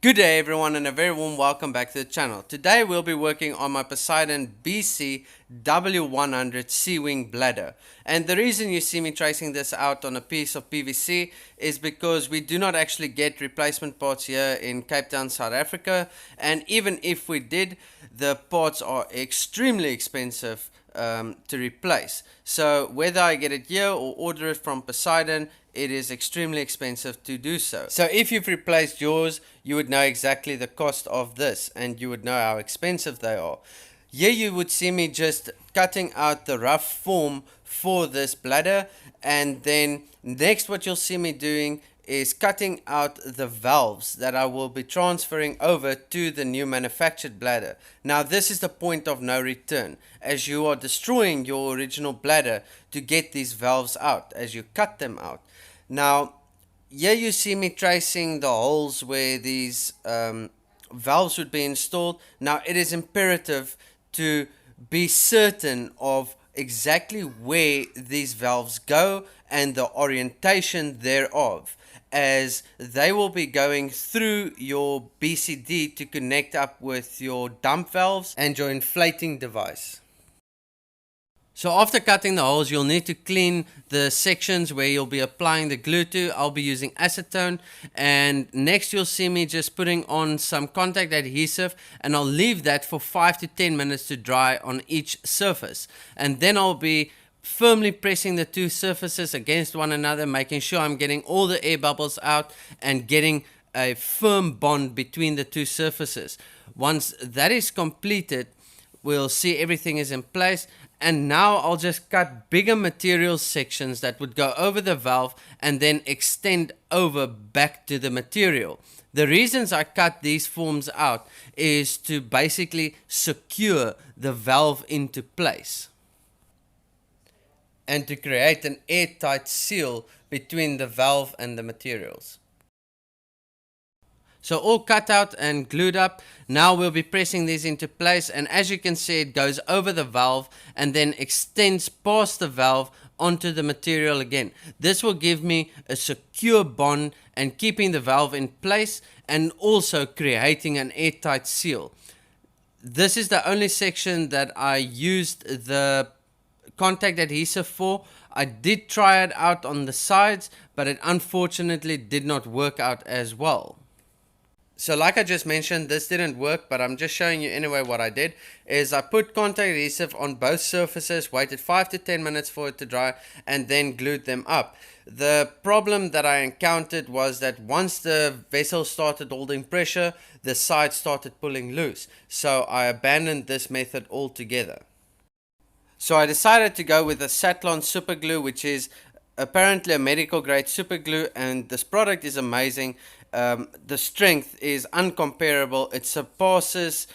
Good day everyone and a very warm welcome back to the channel. Today we'll be working on my Poseidon BC W100 Sea-Wing bladder. And the reason you see me tracing this out on a piece of PVC is because we do not actually get replacement parts here in Cape Town, South Africa. And even if we did, the parts are extremely expensive to replace. So whether I get it here or order it from Poseidon, it is extremely expensive to do so. So if you've replaced yours, you would know exactly the cost of this and you would know how expensive they are. Here you would see me just cutting out the rough form for this bladder, and then next what you'll see me doing is cutting out the valves that I will be transferring over to the new manufactured bladder. Now this is the point of no return, as you are destroying your original bladder to get these valves out as you cut them out. Now here you see me tracing the holes where these valves would be installed. Now it is imperative to be certain of exactly where these valves go and the orientation thereof, as they will be going through your BCD to connect up with your dump valves and your inflating device. So after cutting the holes, you'll need to clean the sections where you'll be applying the glue to. I'll be using acetone, and next you'll see me just putting on some contact adhesive, and I'll leave that for 5 to 10 minutes to dry on each surface, and then I'll be firmly pressing the two surfaces against one another, making sure I'm getting all the air bubbles out and getting a firm bond between the two surfaces. Once that is completed, we'll see everything is in place, and now I'll just cut bigger material sections that would go over the valve and then extend over back to the material. The reasons I cut these forms out is to basically secure the valve into place and to create an airtight seal between the valve and the materials. So all cut out and glued up. Now we'll be pressing these into place, and as you can see, it goes over the valve and then extends past the valve onto the material again. This will give me a secure bond and keeping the valve in place and also creating an airtight seal. This is the only section that I used the contact adhesive for. I did try it out on the sides, but it unfortunately did not work out as well. So like I just mentioned, this didn't work, but I'm just showing you anyway. What I did is I put contact adhesive on both surfaces, waited 5 to 10 minutes for it to dry, and then glued them up. The problem that I encountered was that once the vessel started holding pressure, the side started pulling loose. So I abandoned this method altogether. So I decided to go with the Satlon super glue, which is apparently a medical grade super glue, and this product is amazing. The strength is uncomparable. It surpasses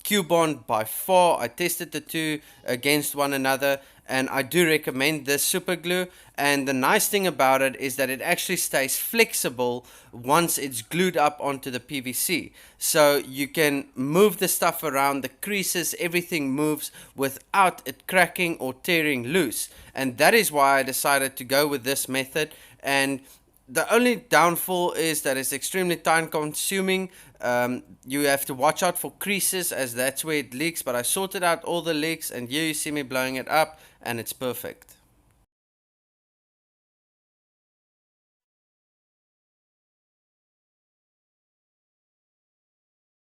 Q-Bond by far. I tested the two against one another, and I do recommend this super glue. And the nice thing about it is that it actually stays flexible once it's glued up onto the PVC. So you can move the stuff around, the creases, everything moves without it cracking or tearing loose. And that is why I decided to go with this method. And the only downfall is that it's extremely time consuming. You have to watch out for creases, as that's where it leaks, but I sorted out all the leaks, and here you see me blowing it up and it's perfect.